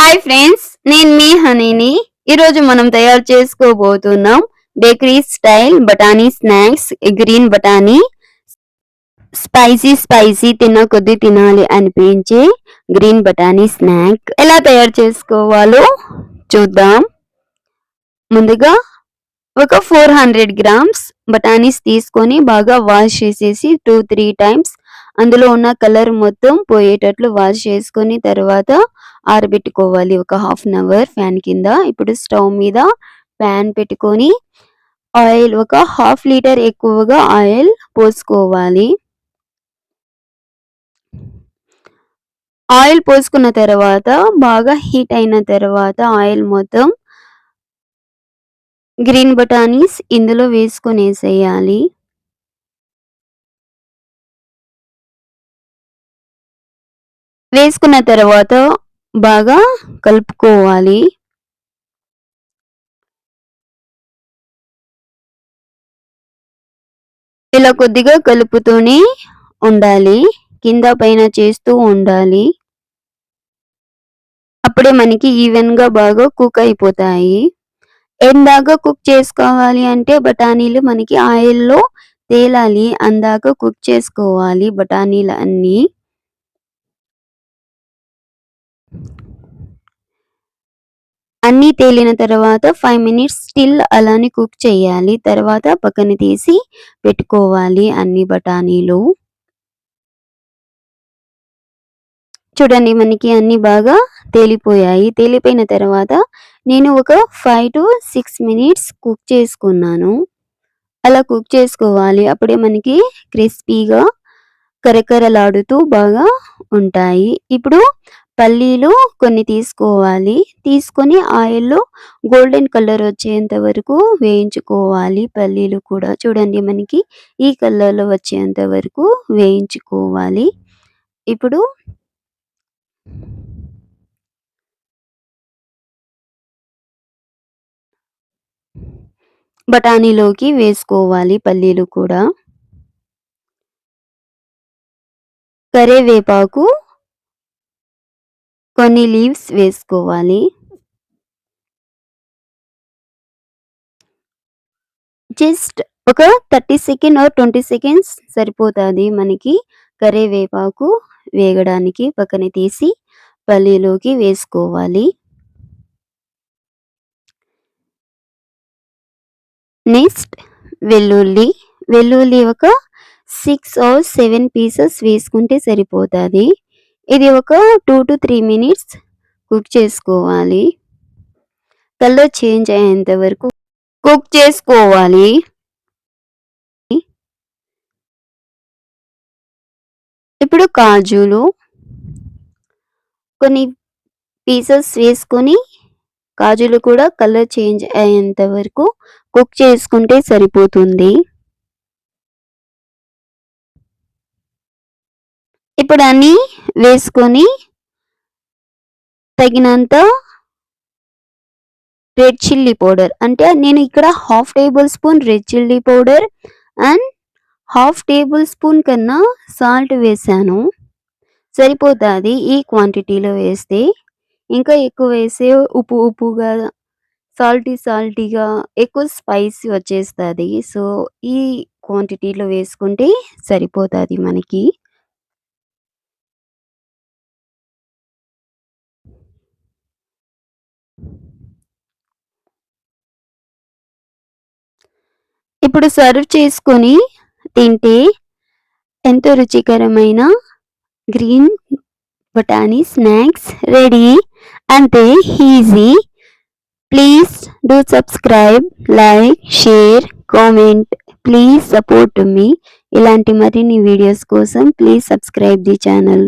Hi friends, నేను మీ హనీని. ఈరోజు మనం తయారు చేసుకోబోతున్నాం బేకరీ స్టైల్ బఠానీ స్నాక్స్. గ్రీన్ బఠానీ స్పైసీ తిన్న కొద్ది తినాలి అనిపించే గ్రీన్ బఠానీ స్నాక్ ఎలా తయారు చేసుకోవాలో చూద్దాం. ముందుగా ఒక 400 గ్రామ్స్ బఠానీస్ తీసుకొని బాగా వాష్ చేసేసి 2-3 టైమ్స్ అందులో ఉన్న కలర్ మొత్తం పోయేటట్లు వాష్ చేసుకొని తర్వాత ఆరబెట్టుకోవాలి ఒక హాఫ్ అన్ అవర్ ఫ్యాన్ కింద. ఇప్పుడు స్టవ్ మీద ప్యాన్ పెట్టుకొని ఆయిల్ ఒక హాఫ్ లీటర్ ఎక్కువగా ఆయిల్ పోసుకోవాలి. ఆయిల్ పోసుకున్న తర్వాత బాగా హీట్ అయిన తర్వాత ఆయిల్ మొత్తం గ్రీన్ బఠానీస్ ఇందులో వేసుకొనేసేయాలి. వేసుకున్న తర్వాత బాగా కలుపుకోవాలి. ఇలా కొద్దిగా కలుపుతూనే ఉండాలి, కింద పైన చేస్తూ ఉండాలి. అప్పుడే మనకి ఈవెన్ గా బాగా కుక్ అయిపోతాయి. ఎందాక కుక్ చేసుకోవాలి అంటే బఠానీలు మనకి ఆయిల్లో తేలాలి, అందాక కుక్ చేసుకోవాలి బఠానీలు అన్నీ. అన్నీ తేలిన తర్వాత 5 మినిట్స్ స్టిల్ అలానే కుక్ చేయాలి. తర్వాత పక్కన తీసి పెట్టుకోవాలి అన్ని బఠానీలు. చూడండి, మనకి అన్ని బాగా తేలిపోయాయి. తేలిపోయిన తర్వాత నేను ఒక 5 to 6 మినిట్స్ కుక్ చేసుకున్నాను. అలా కుక్ చేసుకోవాలి, అప్పుడే మనకి క్రిస్పీగా కరకరలాడుతూ బాగా ఉంటాయి. ఇప్పుడు పల్లీలు కొన్ని తీసుకోవాలి, తీసుకొని ఆయిల్లో గోల్డెన్ కలర్ వచ్చేంత వరకు వేయించుకోవాలి. పల్లీలు కూడా చూడండి, మనకి ఈ కలర్లో వచ్చేంత వరకు వేయించుకోవాలి. ఇప్పుడు బఠానీలోకి వేసుకోవాలి పల్లీలు కూడా. కరివేపాకు కొన్ని లీవ్స్ వేసుకోవాలి. జస్ట్ ఒక 30 సెకండ్ ఆర్ 20 సెకండ్స్ సరిపోతుంది మనకి కరివేపాకు వేగడానికి. పక్కన తీసి పల్లీలోకి వేసుకోవాలి. నెక్స్ట్ వెల్లుల్లి ఒక 6 or 7 పీసెస్ వేసుకుంటే సరిపోతుంది. ఇది ఒక 2 to 3 మినిట్స్ కుక్ చేసుకోవాలి. కలర్ చేంజ్ అయ్యేంత వరకు కుక్ చేసుకోవాలి. ఇప్పుడు కాజులు కొన్ని పీసెస్ వేసుకొని కాజులు కూడా కలర్ చేంజ్ అయ్యేంత వరకు కుక్ చేసుకుంటే సరిపోతుంది. ఇప్పుడు అన్నీ వేసుకొని తగినంత రెడ్ చిల్లీ పౌడర్, అంటే నేను ఇక్కడ half table spoon red chilli powder and half table spoon కన్నా సాల్ట్ వేసాను. సరిపోతుంది ఈ క్వాంటిటీలో వేస్తే. ఇంకా ఎక్కువ వేస్తే ఉప్పుగా సాల్టీగా ఎక్కువ స్పైసీ వచ్చేస్తుంది. సో ఈ క్వాంటిటీలో వేసుకుంటే సరిపోతుంది మనకి. ఇప్పుడు సర్వ్ చేసుకొని తింటే ఎంతో రుచికరమైన గ్రీన్ బఠానీ స్నాక్స్ రెడీ. అంతే, easy. Please do subscribe, like, share, comment. Please support మీ. ఇలాంటి మరిన్ని వీడియోస్ కోసం ప్లీజ్ సబ్స్క్రైబ్ ది ఛానల్.